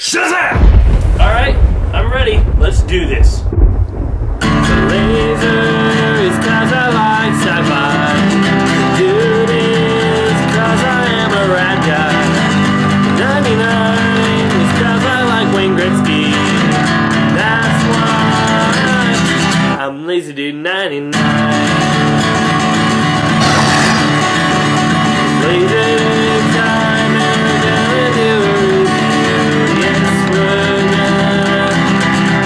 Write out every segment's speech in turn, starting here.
Shazam! Alright, I'm ready. Let's do this. The laser is 'cause I like sci-fi. The dude is 'cause I am a rad guy. 99 is 'cause I like Wayne Gretzky. That's why I'm Lazy Dude 99. Lazy time and we're gonna do a review. Yes, we're gonna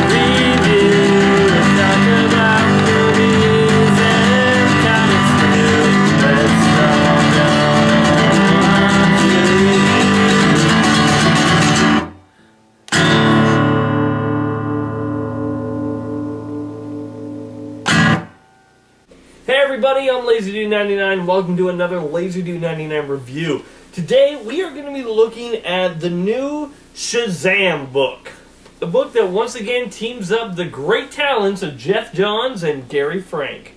review and talk about movies and comics too. Let's all go watch the review. Hey everybody, I'm Lazy Dude 99. Welcome to another Lazy Dude 99 review. Today we are going to be looking at the new Shazam book. A book that once again teams up the great talents of Geoff Johns and Gary Frank.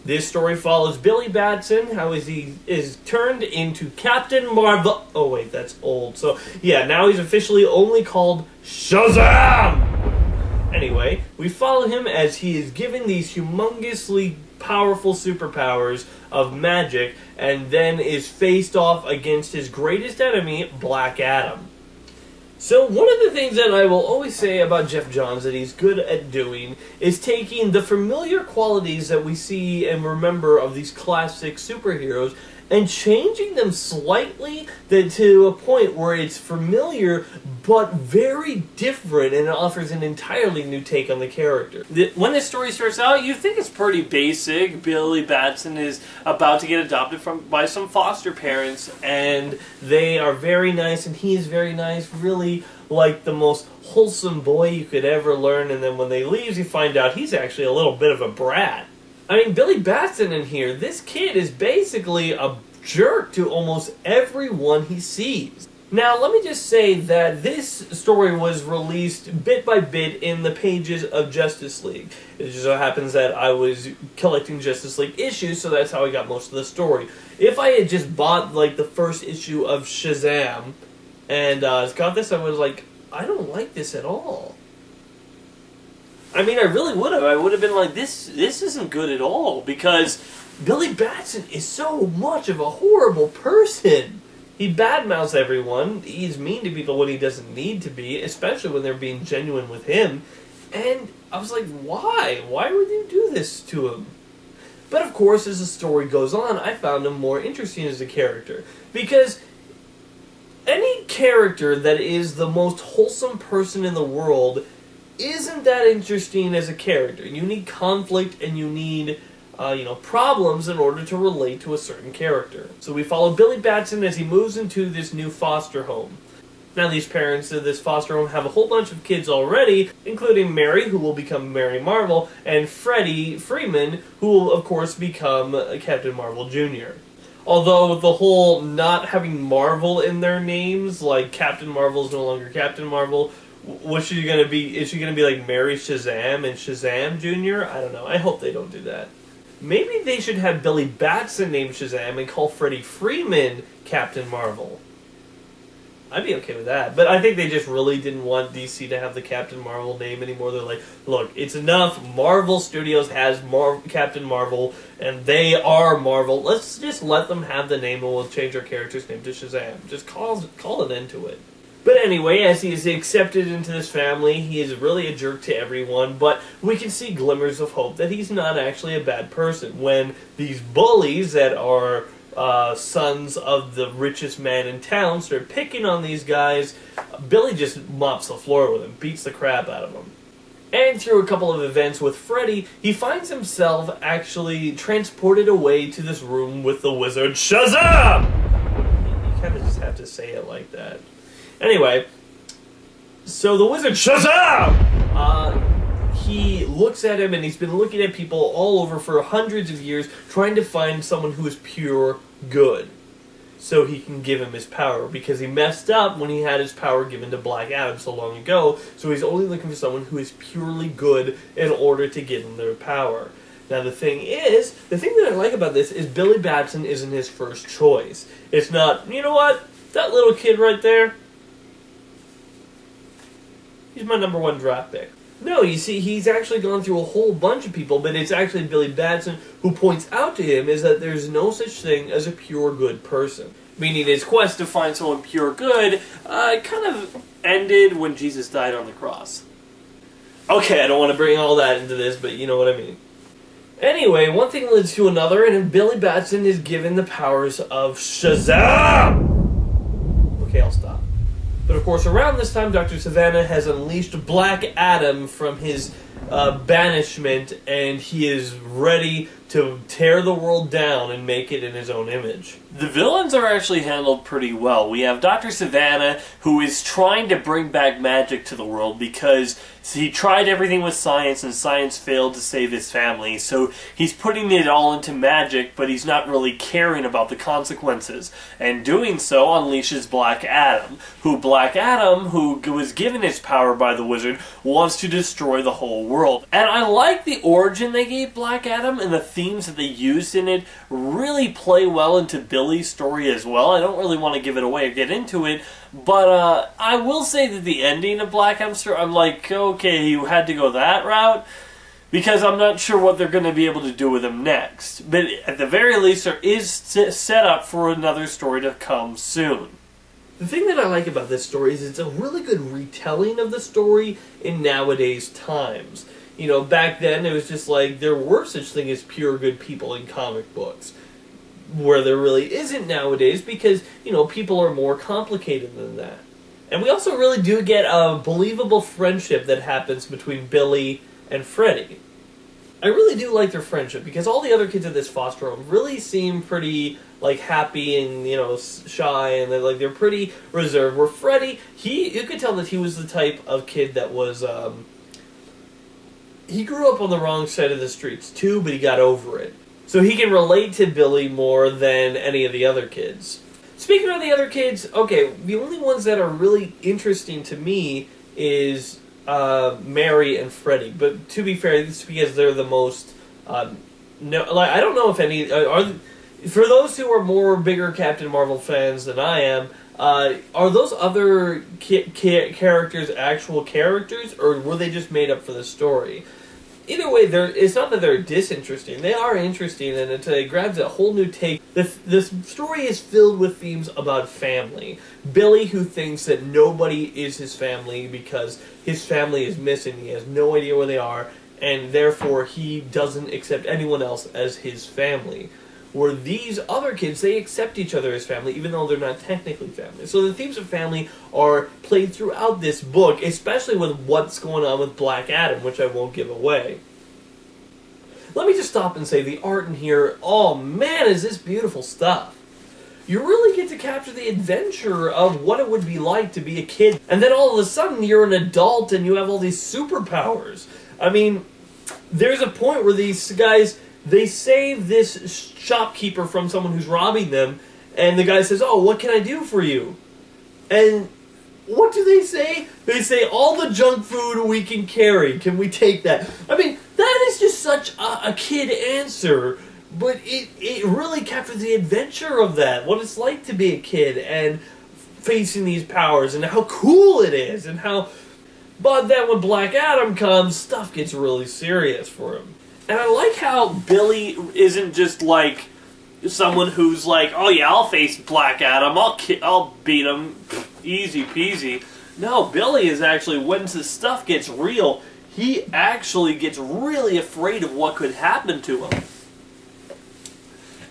This story follows Billy Batson, how he is turned into Captain Marvel. Oh wait, that's old. So yeah, now he's officially only called Shazam! Anyway, we follow him as he is given these humongously powerful superpowers of magic and then is faced off against his greatest enemy, Black Adam. So one of the things that I will always say about Geoff Johns that he's good at doing is taking the familiar qualities that we see and remember of these classic superheroes and changing them slightly to a point where it's familiar but very different and it offers an entirely new take on the character. When this story starts out, you think it's pretty basic. Billy Batson is about to get adopted by some foster parents and they are very nice and he is very nice, really like the most wholesome boy you could ever learn, and then when they leave you find out he's actually a little bit of a brat. I mean, Billy Batson in here, this kid is basically a jerk to almost everyone he sees. Now, let me just say that this story was released bit by bit in the pages of Justice League. It just so happens that I was collecting Justice League issues, so that's how I got most of the story. If I had just bought, like, the first issue of Shazam and got this, I was like, I don't like this at all. I mean, I really would have. I would have been like, this isn't good at all, because Billy Batson is so much of a horrible person. He badmouths everyone. He's mean to people when he doesn't need to be, especially when they're being genuine with him. And I was like, why? Why would you do this to him? But of course, as the story goes on, I found him more interesting as a character. Because any character that is the most wholesome person in the world isn't that interesting as a character. You need conflict and you need problems in order to relate to a certain character. So we follow Billy Batson as he moves into this new foster home. Now these parents of this foster home have a whole bunch of kids already, including Mary, who will become Mary Marvel, and Freddie Freeman, who will of course become Captain Marvel Jr. Although the whole not having Marvel in their names, like Captain Marvel is no longer Captain Marvel, what's she gonna be? Is she gonna be like Mary Shazam and Shazam Jr.? I don't know. I hope they don't do that. Maybe they should have Billy Batson named Shazam and call Freddie Freeman Captain Marvel. I'd be okay with that. But I think they just really didn't want DC to have the Captain Marvel name anymore. They're like, look, it's enough. Marvel Studios has Captain Marvel, and they are Marvel. Let's just let them have the name, and we'll change our character's name to Shazam. Just call an end to it. But anyway, as he is accepted into this family, he is really a jerk to everyone, but we can see glimmers of hope that he's not actually a bad person. When these bullies that are sons of the richest man in town start picking on these guys, Billy just mops the floor with them, beats the crap out of them. And through a couple of events with Freddy, he finds himself actually transported away to this room with the wizard Shazam! You kind of just have to say it like that. Anyway, so the wizard Shazam! He looks at him and he's been looking at people all over for hundreds of years trying to find someone who is pure good so he can give him his power, because he messed up when he had his power given to Black Adam so long ago, so he's only looking for someone who is purely good in order to give him their power. Now the thing that I like about this is Billy Batson isn't his first choice. It's not, you know what, that little kid right there, He's my number 1 draft pick. No, you see, he's actually gone through a whole bunch of people, but it's actually Billy Batson who points out to him is that there's no such thing as a pure good person. Meaning his quest to find someone pure good kind of ended when Jesus died on the cross. Okay, I don't want to bring all that into this, but you know what I mean. Anyway, one thing leads to another, and Billy Batson is given the powers of Shazam! Okay, I'll stop. But of course, around this time, Dr. Savannah has unleashed Black Adam from his banishment, and he is ready to tear the world down and make it in his own image. The villains are actually handled pretty well. We have Dr. Savannah, who is trying to bring back magic to the world because he tried everything with science and science failed to save his family. So he's putting it all into magic, but he's not really caring about the consequences. And doing so unleashes Black Adam, who was given his power by the wizard, wants to destroy the whole world. And I like the origin they gave Black Adam, and the themes that they used in it really play well into Billy's story as well. I don't really want to give it away or get into it, but I will say that the ending of Black Adam's story, I'm like, okay, you had to go that route, because I'm not sure what they're going to be able to do with him next. But at the very least, there is set up for another story to come soon. The thing that I like about this story is it's a really good retelling of the story in nowadays times. You know, back then it was just like there were such things as pure good people in comic books, where there really isn't nowadays because, you know, people are more complicated than that. And we also really do get a believable friendship that happens between Billy and Freddy. I really do like their friendship because all the other kids at this foster home really seem pretty like happy and, you know, shy, and they're pretty reserved. Where Freddy, you could tell that he was the type of kid that was he grew up on the wrong side of the streets too, but he got over it. So he can relate to Billy more than any of the other kids. Speaking of the other kids, okay, the only ones that are really interesting to me is Mary and Freddy. But to be fair, it's because they're the most. I don't know if any for those who are more bigger Captain Marvel fans than I am. Are those other characters actual characters, or were they just made up for the story? Either way, it's not that they're disinteresting. They are interesting, and it grabs a whole new take. This story is filled with themes about family. Billy, who thinks that nobody is his family because his family is missing. He has no idea where they are, and therefore he doesn't accept anyone else as his family. Where these other kids, they accept each other as family, even though they're not technically family. So the themes of family are played throughout this book, especially with what's going on with Black Adam, which I won't give away. Let me just stop and say the art in here, oh man, is this beautiful stuff. You really get to capture the adventure of what it would be like to be a kid, and then all of a sudden you're an adult and you have all these superpowers. I mean, there's a point where these guys, they save this shopkeeper from someone who's robbing them, and the guy says, "Oh, what can I do for you?" And what do they say? They say, "All the junk food we can carry. Can we take that?" I mean, that is just such a kid answer, but it really captures the adventure of that, what it's like to be a kid and facing these powers, and how cool it is, and how... But then when Black Adam comes, stuff gets really serious for him. And I like how Billy isn't just like someone who's like, "Oh yeah, I'll face Black Adam, I'll beat him, easy peasy." No, Billy is actually, when the stuff gets real, he actually gets really afraid of what could happen to him.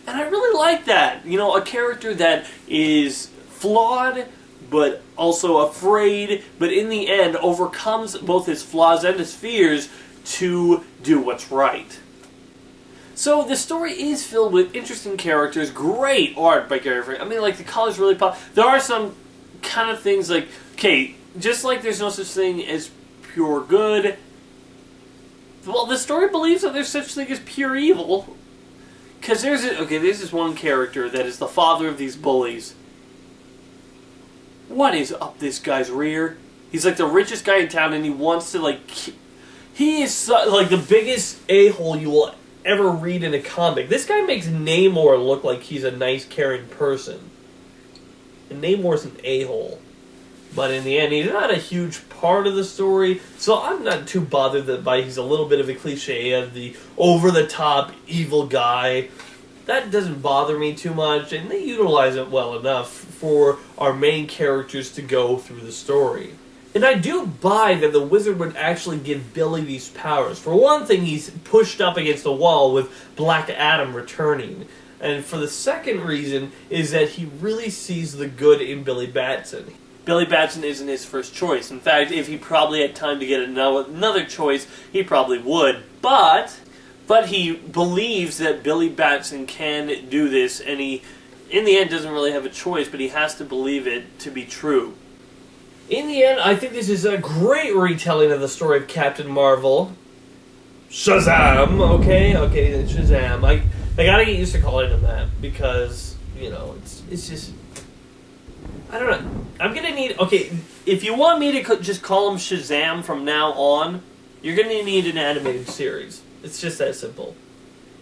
And I really like that. You know, a character that is flawed, but also afraid, but in the end overcomes both his flaws and his fears to do what's right. So the story is filled with interesting characters, great art by Gary Frank. I mean, like, the colors really pop. There are some kind of things like, okay, just like there's no such thing as pure good, well, the story believes that there's such thing as pure evil. Because there's this one character that is the father of these bullies. What is up this guy's rear? He's like the richest guy in town, and he wants to, like... He is like the biggest a-hole you will ever read in a comic. This guy makes Namor look like he's a nice, caring person. And Namor's an a-hole. But in the end, he's not a huge part of the story, so I'm not too bothered that he's a little bit of a cliche of the over-the-top evil guy. That doesn't bother me too much, and they utilize it well enough for our main characters to go through the story. And I do buy that the wizard would actually give Billy these powers. For one thing, he's pushed up against a wall with Black Adam returning. And for the second reason is that he really sees the good in Billy Batson. Billy Batson isn't his first choice. In fact, if he probably had time to get another choice, he probably would. But he believes that Billy Batson can do this, and he, in the end, doesn't really have a choice, but he has to believe it to be true. In the end, I think this is a great retelling of the story of Captain Marvel. Shazam! Okay, Shazam. I gotta get used to calling him that, because, you know, it's just... I don't know. I'm gonna need... Okay, if you want me to just call him Shazam from now on, you're gonna need an animated series. It's just that simple.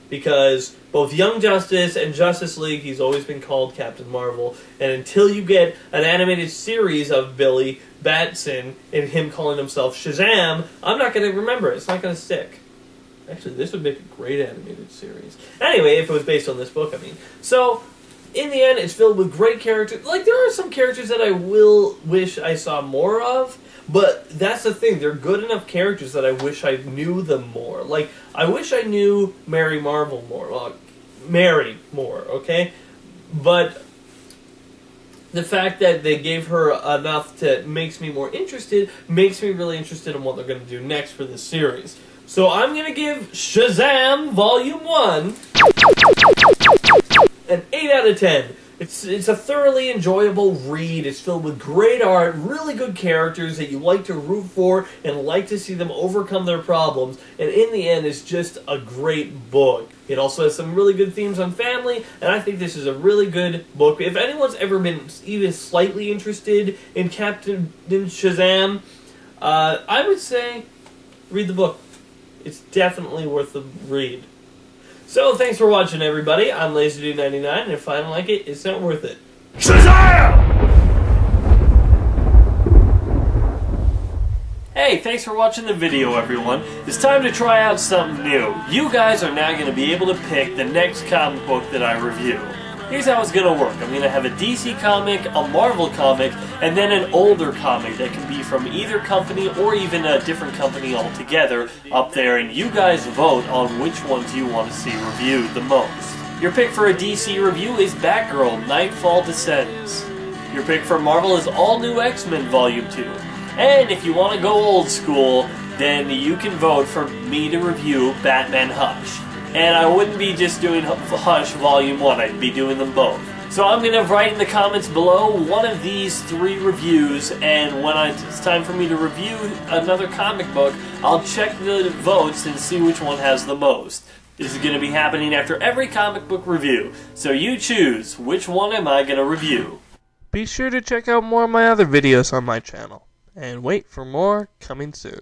Because both Young Justice and Justice League, he's always been called Captain Marvel. And until you get an animated series of Billy Batson and him calling himself Shazam, I'm not going to remember it. It's not going to stick. Actually, this would make a great animated series. Anyway, if it was based on this book, I mean. So, in the end, it's filled with great characters. Like, there are some characters that I will wish I saw more of. But that's the thing, they're good enough characters that I wish I knew them more. Like, I wish I knew Mary Marvel more. Well, Mary more, okay? But the fact that they gave her enough to makes me more interested, makes me really interested in what they're going to do next for this series. So I'm going to give Shazam Volume 1 an 8 out of 10. It's a thoroughly enjoyable read. It's filled with great art, really good characters that you like to root for and like to see them overcome their problems. And in the end, it's just a great book. It also has some really good themes on family, and I think this is a really good book. If anyone's ever been even slightly interested in Captain Shazam, I would say read the book. It's definitely worth the read. So, thanks for watching, everybody. I'm LazyDude99, and if I don't like it, it's not worth it. Shazam! Hey, thanks for watching the video, everyone. It's time to try out something new. You guys are now going to be able to pick the next comic book that I review. Here's how it's going to work. I'm going to have a DC comic, a Marvel comic, and then an older comic that can be from either company or even a different company altogether up there, and you guys vote on which ones you want to see reviewed the most. Your pick for a DC review is Batgirl, Nightfall Descends. Your pick for Marvel is All New X-Men Volume 2. And if you want to go old school, then you can vote for me to review Batman Hush. And I wouldn't be just doing Hush Volume 1, I'd be doing them both. So I'm going to write in the comments below one of these 3 reviews, and when it's time for me to review another comic book, I'll check the votes and see which one has the most. This is going to be happening after every comic book review, so you choose, which one am I going to review? Be sure to check out more of my other videos on my channel, and wait for more coming soon.